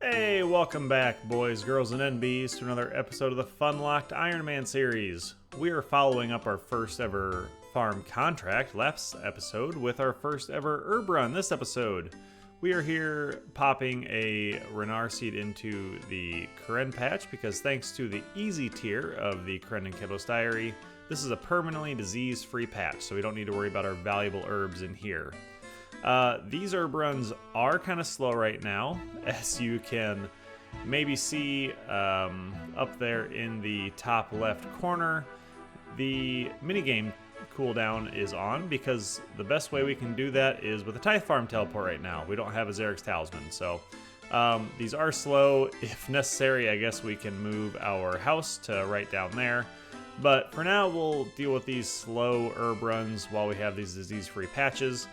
Hey, welcome back, boys, girls, and NBs, to another episode of the Funlocked Iron Man series. We are following up our first ever farm contract last episode with our first ever herb run this episode. We are here popping a Renar seed into the Karen patch because thanks to the easy tier of the Karen and Kibos Diary, this is a permanently disease-free patch, so we don't need to worry about our valuable herbs in here. These herb runs are kind of slow right now, as you can maybe see up there in the top left corner. The minigame cooldown is on because the best way we can do that is with a Tithe Farm teleport right now. We don't have a Xerix Talisman, so these are slow. If necessary, I guess we can move our house to right down there. But for now, we'll deal with these slow herb runs while we have these disease-free patches.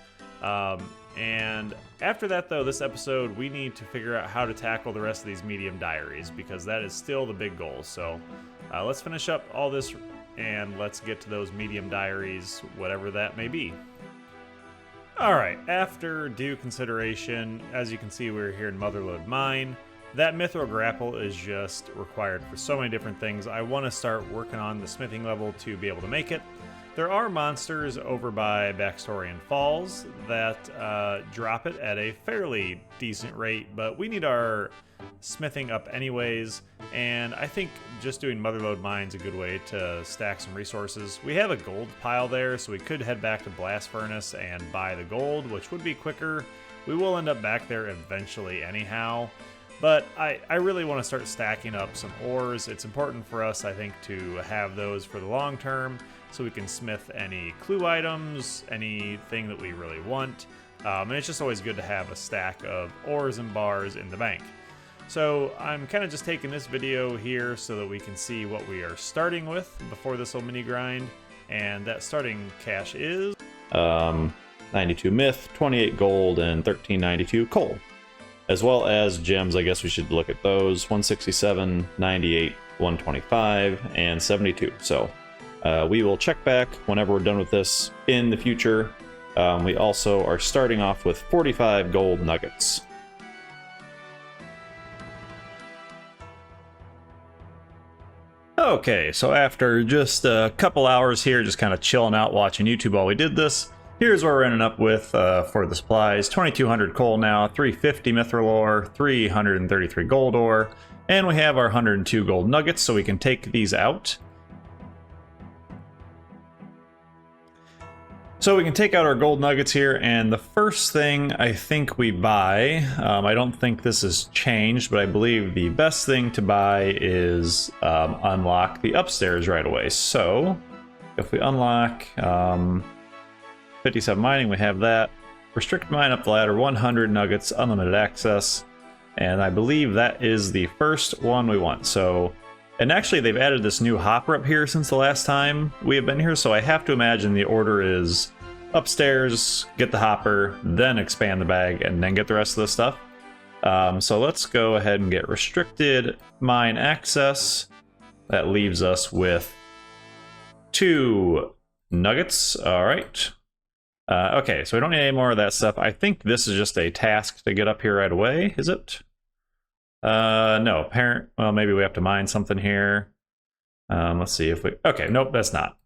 And after that, though, this episode, we need to figure out how to tackle the rest of these medium diaries because that is still the big goal. So let's finish up all this and let's get to those medium diaries, whatever that may be. Alright, after due consideration, as you can see, we're here in Motherlode Mine. That Mithril Grapple is just required for so many different things. I want to start working on the smithing level to be able to make it. There are monsters over by Backstorian Falls that drop it at a fairly decent rate, but we need our smithing up anyways, and I think just doing Motherlode Mine's a good way to stack some resources. We have a gold pile there, so we could head back to Blast Furnace and buy the gold, which would be quicker. We will end up back there eventually anyhow, but I really want to start stacking up some ores. It's important for us, I think, to have those for the long term, so we can smith any clue items, anything that we really want. And it's just always good to have a stack of ores and bars in the bank. So I'm kind of just taking this video here so that we can see what we are starting with before this little mini grind. And that starting cash is 92 myth, 28 gold, and 1392 coal. As well as gems, I guess we should look at those. 167, 98, 125, and 72. So we will check back whenever we're done with this in the future. We also are starting off with 45 gold nuggets. Okay, so after just a couple hours here, just kind of chilling out watching YouTube while we did this, here's what we're ending up with for the supplies. 2200 coal now, 350 mithril ore, 333 gold ore, and we have our 102 gold nuggets, so we can take these out. So we can take out our gold nuggets here, and the first thing I think we buy, I don't think this has changed, but I believe the best thing to buy is unlock the upstairs right away. So if we unlock 57 mining, we have that. Restrict mine up the ladder, 100 nuggets, unlimited access, and I believe that is the first one we want. So, and actually they've added this new hopper up here since the last time we have been here, so I have to imagine the order is upstairs, get the hopper, then expand the bag, and then get the rest of the stuff. So let's go ahead and get restricted mine access. That leaves us with 2 nuggets. All right. Okay, so we don't need any more of that stuff. I think this is just a task to get up here right away, is it? No, well, maybe we have to mine something here. Let's see if we, okay, nope, that's not.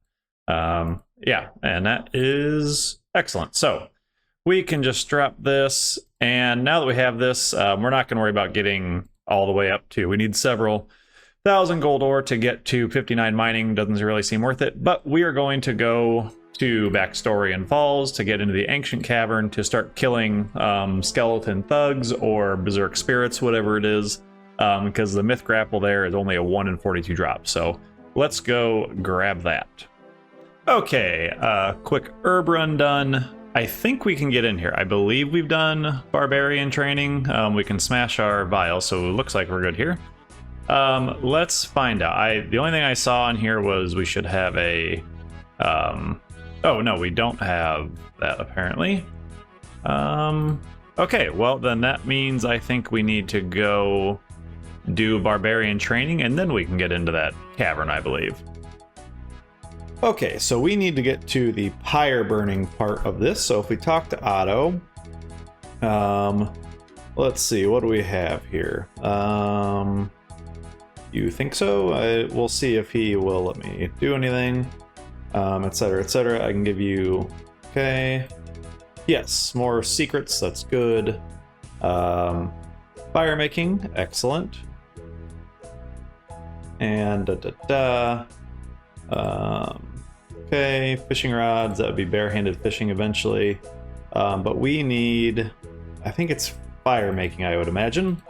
Yeah, and that is excellent. So we can just drop this, and now that we have this, we're not gonna worry about getting all the way up to, we need several thousand gold ore to get to 59 mining. Doesn't really seem worth it, but we are going to go to Backstorian Falls to get into the Ancient Cavern to start killing skeleton thugs or berserk spirits, whatever it is, because the myth grapple there is only a 1 in 42 drop. So let's go grab that. Okay, quick herb run done. I think we can get in here. I believe we've done barbarian training. We can smash our vial, so it looks like we're good here. Let's find out. The only thing I saw in here was we should have a oh no, we don't have that apparently. Okay, well then that means I think we need to go do barbarian training and then we can get into that cavern, I believe. Okay, so we need to get to the pyre burning part of this. So if we talk to Otto, let's see, what do we have here? You think so? We'll see if he will let me do anything, etc., etc. I can give you, okay. Yes, more secrets, that's good. Fire making, excellent. And okay, fishing rods, that would be barehanded fishing eventually. But we need, I think it's fire making, I would imagine.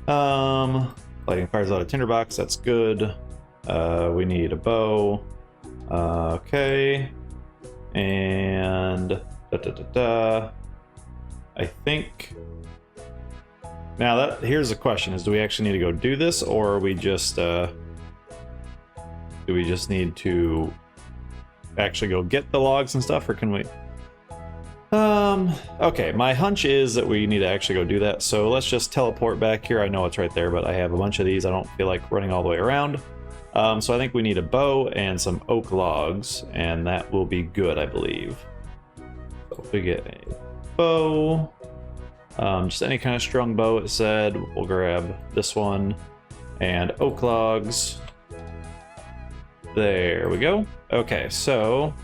Lighting fires out a tinderbox, that's good. We need a bow. Okay. And I think now here's the question: is do we actually need to go do this, or are we just do we just need to actually go get the logs and stuff, or can we? Okay, my hunch is that we need to actually go do that, so let's just teleport back here. I know it's right there, but I have a bunch of these. I don't feel like running all the way around. So I think we need a bow and some oak logs, and that will be good, I believe. So if we get a bow, just any kind of strung bow, it said. We'll grab this one, and oak logs. There we go. Okay, so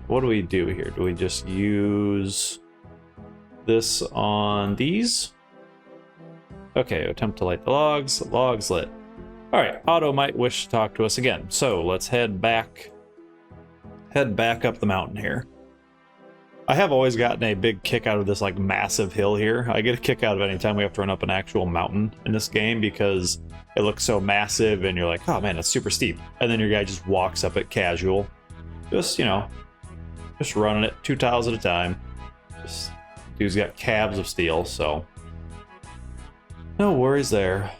what do we do here? Do we just use this on these? Okay, attempt to light the logs. Logs lit. All right, Otto might wish to talk to us again. So let's head back up the mountain here. I have always gotten a big kick out of this like massive hill here. I get a kick out of any time we have to run up an actual mountain in this game because it looks so massive and you're like, oh man, it's super steep. And then your guy just walks up it casual. Just, you know, just running it 2 tiles at a time. Just, dude's got calves of steel, so no worries there.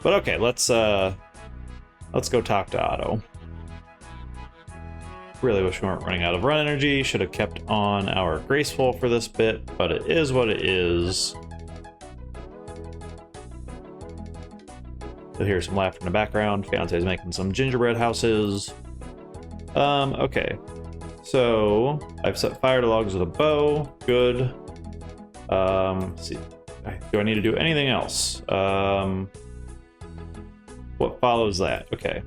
But okay, let's go talk to Otto. Really wish we weren't running out of run energy. Should have kept on our graceful for this bit, but it is what it is. So here's some laughter in the background. Fiance's making some gingerbread houses. Okay. So I've set fire to logs with a bow. Good. Let's see. Do I need to do anything else? What follows that? Okay.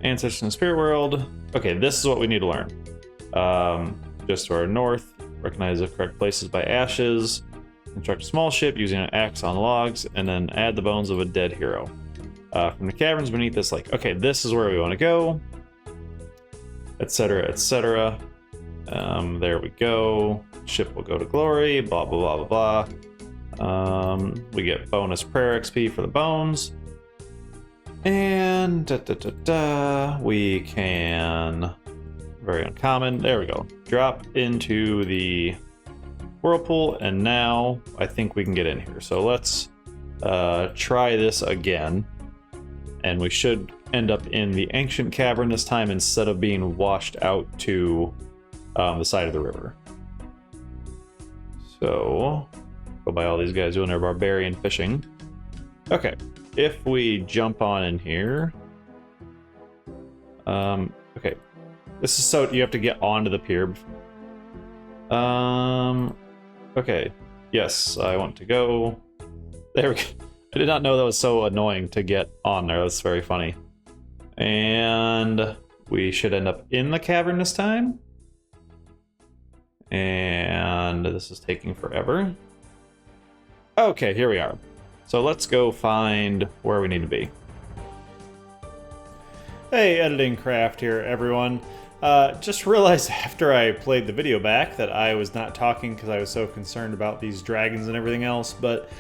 Ancestors in the spirit world. Okay, this is what we need to learn. Just to our north, recognize the correct places by ashes, construct a small ship using an axe on logs, and then add the bones of a dead hero. From the caverns beneath this lake. Okay, this is where we want to go. Etc., etc. There we go. Ship will go to glory, blah, blah, blah, blah, blah. We get bonus prayer XP for the bones. And we can, very uncommon, there we go, drop into the whirlpool, and now I think we can get in here. So let's try this again, and we should end up in the ancient cavern this time instead of being washed out to the side of the river. So go by all these guys doing their barbarian fishing. Okay. If we jump on in here, okay, this is so you have to get onto the pier. Okay, yes, I want to go. There we go. I did not know that was so annoying to get on there. That's very funny. And we should end up in the cavern this time. And this is taking forever. Okay, here we are. So let's go find where we need to be. Hey, Editing Craft here, everyone. Just realized after I played the video back that I was not talking because I was so concerned about these dragons and everything else, but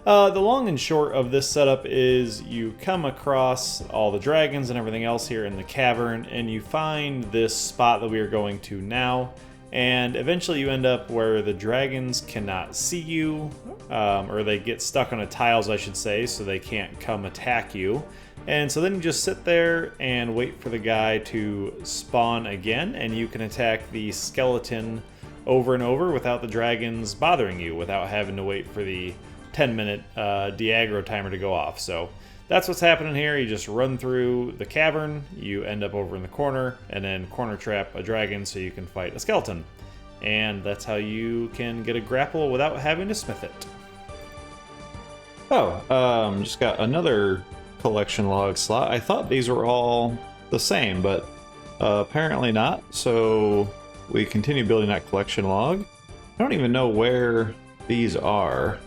the long and short of this setup is you come across all the dragons and everything else here in the cavern, and you find this spot that we are going to now. And eventually you end up where the dragons cannot see you, or they get stuck on tiles, I should say, so they can't come attack you. And so then you just sit there and wait for the guy to spawn again, and you can attack the skeleton over and over without the dragons bothering you, without having to wait for the 10-minute de-aggro timer to go off. So that's what's happening here. You just run through the cavern, you end up over in the corner, and then corner trap a dragon so you can fight a skeleton. and that's how you can get a grapple without having to smith it. Oh, just got another collection log slot. I thought these were all the same, but apparently not. So we continue building that collection log. I don't even know where these are.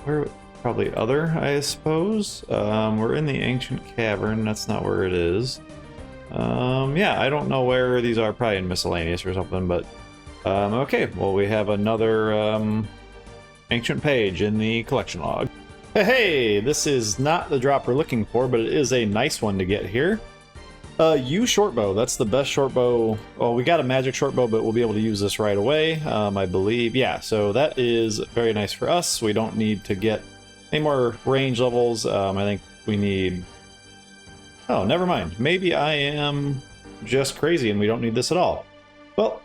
Where? Probably other, I suppose. We're in the ancient cavern. That's not where it is. Yeah, I don't know where these are. Probably in miscellaneous or something. But okay. Well, we have another ancient page in the collection log. Hey, this is not the drop we're looking for, but it is a nice one to get here. U shortbow. That's the best shortbow. Well, we got a magic shortbow, but we'll be able to use this right away, I believe. Yeah, so that is very nice for us. We don't need to get any more range levels. I think we need... Oh, never mind. Maybe I am just crazy and we don't need this at all. Well,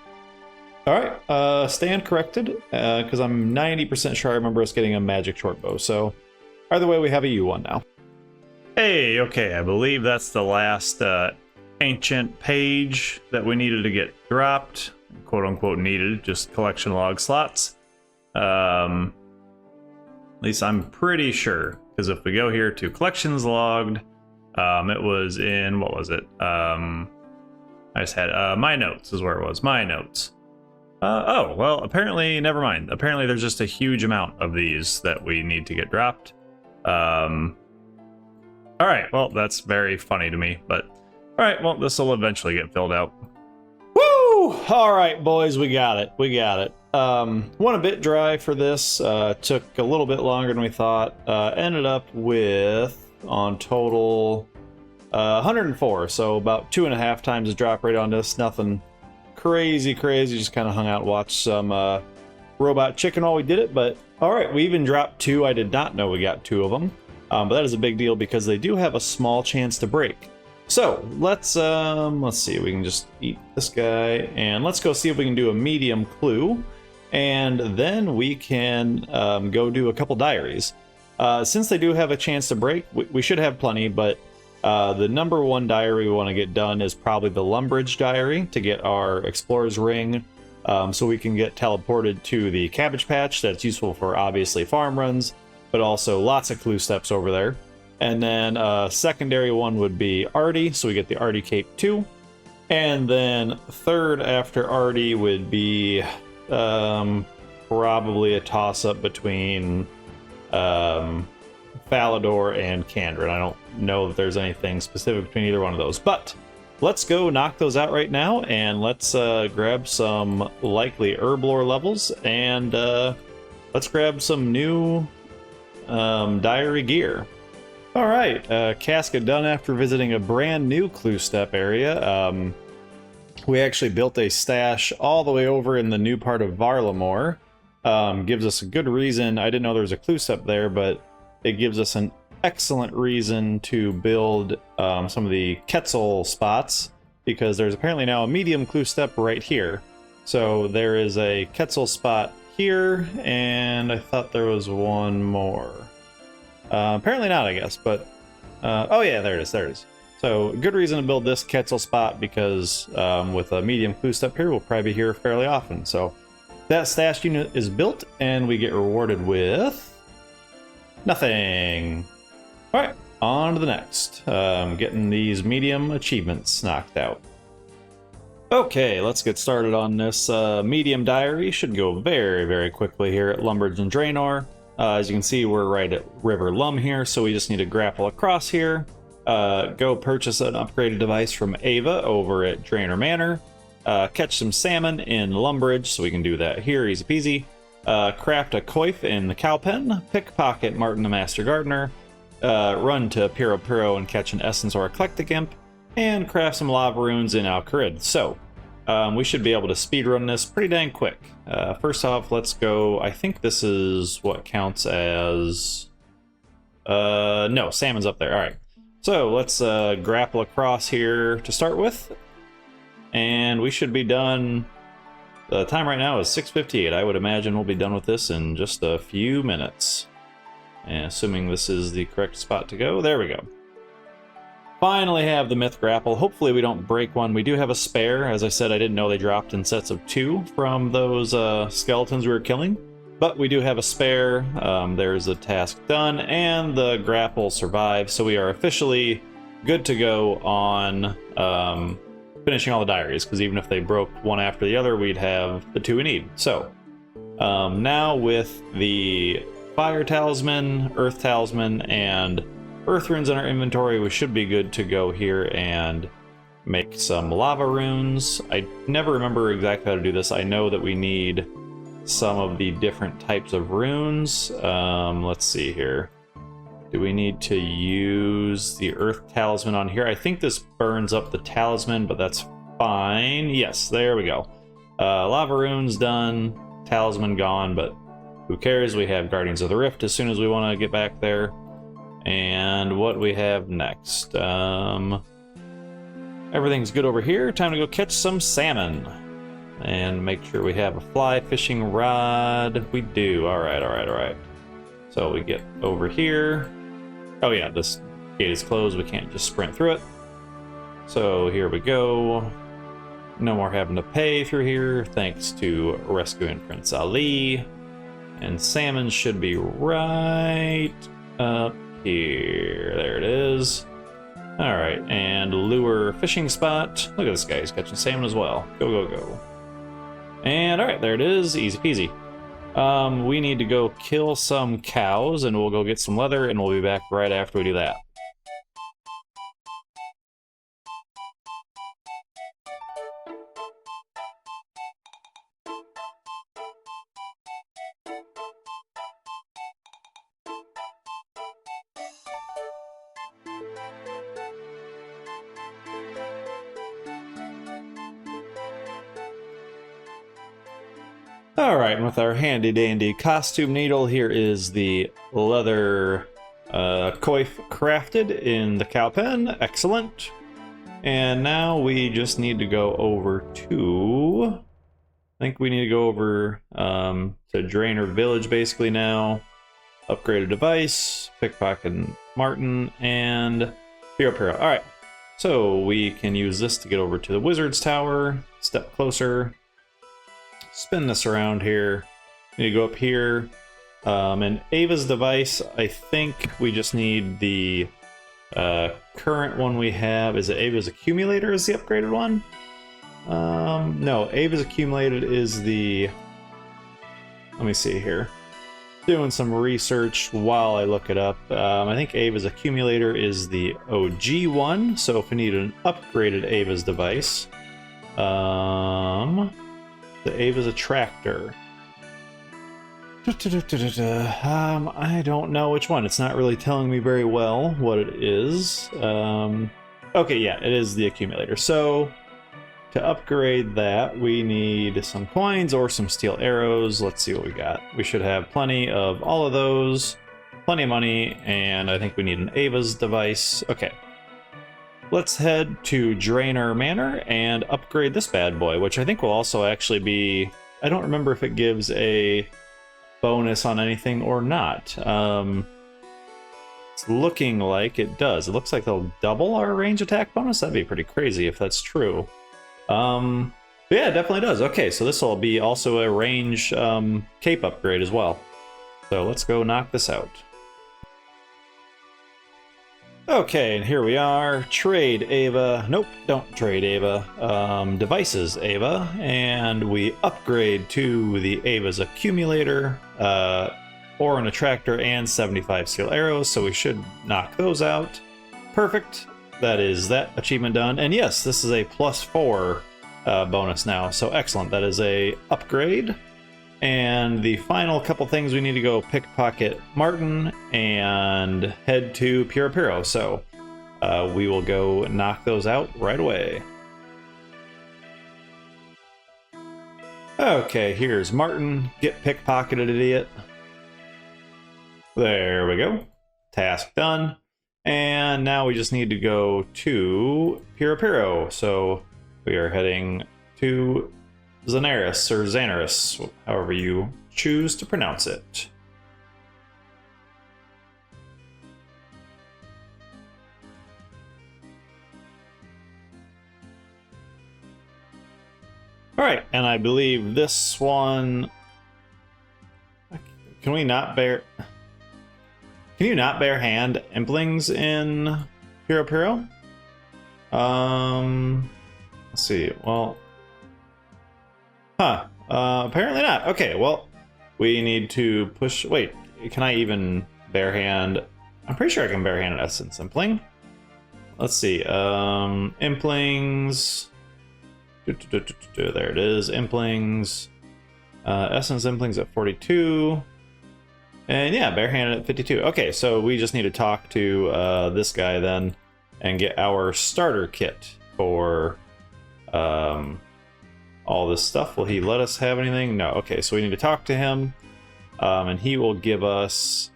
alright. Stand corrected, because I'm 90% sure I remember us getting a magic shortbow. So, either way, we have a U one now. Hey, okay, I believe that's the last ancient page that we needed to get dropped. Quote unquote needed, just collection log slots. At least I'm pretty sure, because if we go here to collections logged, it was in, what was it? I just had my notes is where it was, my notes. Oh, well, apparently, never mind. Apparently there's just a huge amount of these that we need to get dropped. Alright, well, that's very funny to me, but alright, well, this will eventually get filled out. Woo! Alright, boys, we got it. We got it. Went a bit dry for this. Took a little bit longer than we thought. Ended up with, on total, 104, so about 2.5 times the drop rate on this. Nothing crazy, just kind of hung out and watched some robot chicken while we did it, but alright, we even dropped 2. I did not know we got 2 of them. But that is a big deal because they do have a small chance to break. So let's see. We can just eat this guy, and let's go see if we can do a medium clue, and then we can go do a couple diaries. Since they do have a chance to break, we should have plenty. But the number 1 diary we want to get done is probably the Lumbridge diary to get our explorer's ring, so we can get teleported to the cabbage patch. That's useful for obviously farm runs, but also lots of clue steps over there. And then secondary one would be Artie, so we get the Artie cape too. And then third after Artie would be probably a toss-up between Falador and Kandrin. I don't know that there's anything specific between either one of those, but let's go knock those out right now, and let's grab some likely Herblore levels, and let's grab some new diary gear. All right, casket done after visiting a brand new clue step area. We actually built a stash all the way over in the new part of Varlamore. Gives us a good reason. I didn't know there was a clue step there, but it gives us an excellent reason to build some of the Quetzal spots, because there's apparently now a medium clue step right here. So there is a Quetzal spot here, and I thought there was one more. Apparently not, I guess, but oh yeah, there it is. So good reason to build this Quetzal spot, because with a medium clue step here, we'll probably be here fairly often. So that stash unit is built, and we get rewarded with nothing. All right, on to the next. Getting these medium achievements knocked out. Okay, let's get started on this medium diary. Should go very, very quickly here at Lumbridge and Draenor. As you can see, we're right at River Lum here, so we just need to grapple across here. Go purchase an upgraded device from Ava over at Draenor Manor. Catch some salmon in Lumbridge, so we can do that here, easy peasy. Craft a coif in the cowpen. Pickpocket Martin the Master Gardener. Run to Piro Piro and catch an essence or eclectic imp. And craft some lava runes in Al-Kharid. So, we should be able to speedrun this pretty dang quick. First off, let's go. I think this is what counts as... no, salmon's up there. Alright. So, let's grapple across here to start with. And we should be done... The time right now is 6:58. I would imagine we'll be done with this in just a few minutes. And assuming this is the correct spot to go. There we go. finally have the myth grapple. Hopefully we don't break one. We do have a spare. As I said, I didn't know they dropped in sets of 2 from those skeletons we were killing. But we do have a spare. There's the task done, and the grapple survived. So we are officially good to go on finishing all the diaries, because even if they broke one after the other, we'd have the 2 we need. So now with the Fire Talisman, Earth Talisman, and Earth Runes in our inventory, we should be good to go here and make some Lava Runes. I never remember exactly how to do this. I know that we need some of the different types of runes. Let's see here. Do we need to use the Earth Talisman on here? I think this burns up the Talisman, but that's fine. Yes, there we go. Lava Runes done, Talisman gone, but who cares? We have Guardians of the Rift as soon as we want to get back there. And what we have next? Everything's good over here. Time to go catch some salmon. And make sure we have a fly fishing rod. We do. Alright. So we get over here. Oh yeah, this gate is closed. We can't just sprint through it. So here we go. No more having to pay through here, thanks to rescuing Prince Ali. And salmon should be right up here. There it is. Alright, and lure fishing spot. Look at this guy, he's catching salmon as well. Go. And alright, there it is. Easy peasy. We need to go kill some cows, and we'll go get some leather, and we'll be back right after we do that. Alright, and with our handy dandy costume needle, here is the leather coif crafted in the cow pen. Excellent. And now we just need to go over to... I think we need to go over to Drainer Village basically now. Upgrade a device, pickpocket Martin, and Piro. Alright, so we can use this to get over to the Wizard's Tower. Step closer. Spin this around here. We need to go up here. And Ava's device, I think we just need the current one we have. Is it Ava's Accumulator is the upgraded one? No, Ava's Accumulated is the... Let me see here. Doing some research while I look it up. I think Ava's Accumulator is the OG one, so if we need an upgraded Ava's device... The Ava's Attractor. I don't know which one. It's not really telling me very well what it is. Okay, yeah, it is the Accumulator. So, to upgrade that, we need some coins or some steel arrows. Let's see what we got. We should have plenty of all of those, plenty of money, and I think we need an Ava's device. Okay. Let's head to Drainer Manor and upgrade this bad boy, which I think will also actually be... I don't remember if it gives a bonus on anything or not. It's looking like it does. It looks like they'll double our range attack bonus. That'd be pretty crazy if that's true. Yeah, it definitely does. Okay, so this will be also a range cape upgrade as well. So let's go knock this out. Okay, and here we are. Trade Ava. Nope, don't trade Ava. Devices Ava. And we upgrade to the Ava's Accumulator, or an Attractor, and 75 steel arrows, so we should knock those out. Perfect. That is that achievement done. And yes, this is a +4 bonus now, so excellent. That is a upgrade. And the final couple things, we need to go pickpocket Martin and head to Piro. So we will go knock those out right away. Okay, here's Martin. Get pickpocketed, idiot. There we go. Task done. And now we just need to go to Piro. So we are heading to Xanaris, or Xanaris, however you choose to pronounce it. All right, and I believe this one. Can we not bear? Can you not bear hand implings in Hero? Let's see. Well, apparently not. Okay, well, we need to push. Wait, can I even bare hand? I'm pretty sure I can bare hand an Essence Impling. Let's see. Implings. There it is. Implings. Essence Implings at 42. And yeah, barehanded at 52. Okay, so we just need to talk to this guy then and get our starter kit for all this stuff. Will he let us have anything? No. Okay, so we need to talk to him, and he will give us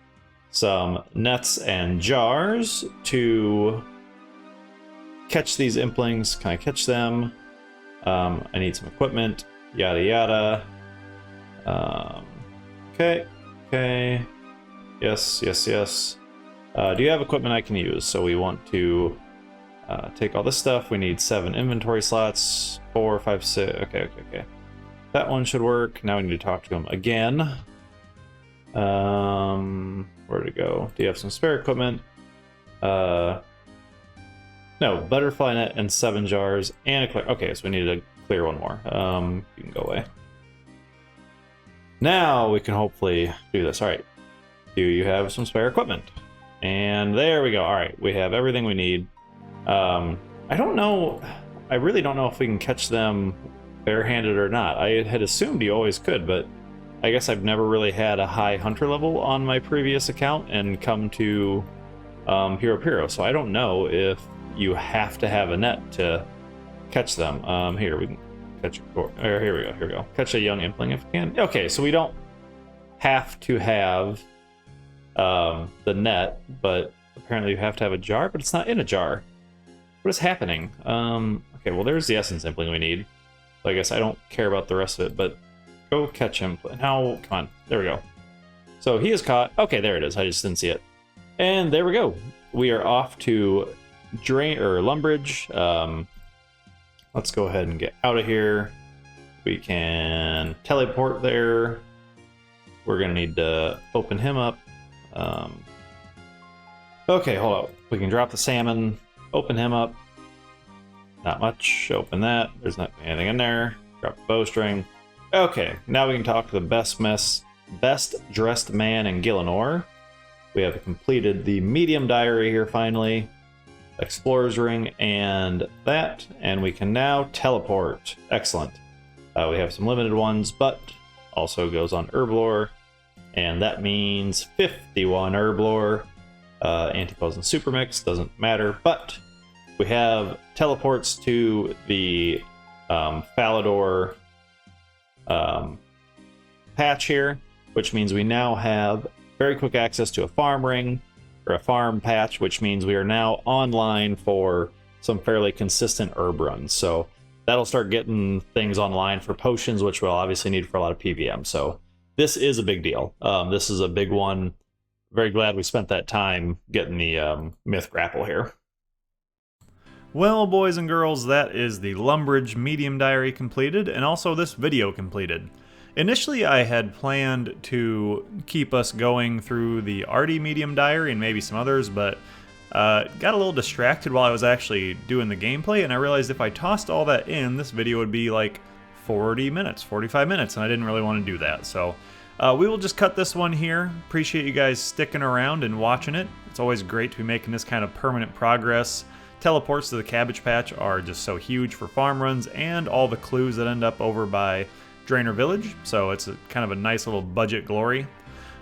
some nets and jars to catch these implings. Can I catch them? I need some equipment. Yada yada. Okay. Yes. Do you have equipment I can use? So we want to take all this stuff. We need 7 inventory slots. 4, 5, 6. Okay. That one should work. Now we need to talk to him again. Where to go? Do you have some spare equipment? No, butterfly net and 7 jars and a clear. Okay, so we need to clear one more. You can go away. Now we can hopefully do this. All right. Do you have some spare equipment? And there we go. All right, we have everything we need. I don't know. I really don't know if we can catch them barehanded or not. I had assumed you always could, but I guess I've never really had a high hunter level on my previous account and come to Hero, so I don't know if you have to have a net to catch them. Here we can catch here we go. Catch a young impling if we can. Okay, so we don't have to have the net, but apparently you have to have a jar, but it's not in a jar. What is happening? Okay, well there's the essence impling we need. So I guess I don't care about the rest of it, but go catch him. Now, come on, there we go. So he is caught. Okay, there it is. I just didn't see it. And there we go. We are off to Lumbridge. Let's go ahead and get out of here. We can teleport there. We're gonna need to open him up. Okay, hold up. We can drop the salmon, open him up. Not much. Open that. There's not anything in there. Drop the bowstring. Okay, now we can talk to the best dressed man in Gillinor. We have completed the medium diary here finally. Explorer's ring and that, and we can now teleport. Excellent. We have some limited ones, but also goes on Herblore, and that means 51 Herblore. Anti-poison super mix doesn't matter, but we have teleports to the Falador patch here, which means we now have very quick access to a farm ring, or a farm patch, which means we are now online for some fairly consistent herb runs. So that'll start getting things online for potions, which we'll obviously need for a lot of PVM. So this is a big deal. This is a big one. Very glad we spent that time getting the myth grapple here. Well, boys and girls, that is the Lumbridge medium diary completed, and also this video completed. Initially, I had planned to keep us going through the Artie medium diary and maybe some others, but got a little distracted while I was actually doing the gameplay, and I realized if I tossed all that in, this video would be like 40 minutes, 45 minutes, and I didn't really want to do that. So we will just cut this one here. Appreciate you guys sticking around and watching it. It's always great to be making this kind of permanent progress. Teleports to the Cabbage Patch are just so huge for farm runs, and all the clues that end up over by Draenor Village, so it's kind of a nice little budget glory.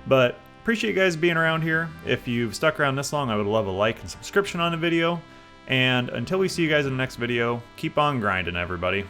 But appreciate you guys being around here. If you've stuck around this long, I would love a like and subscription on the video. And until we see you guys in the next video, keep on grinding, everybody.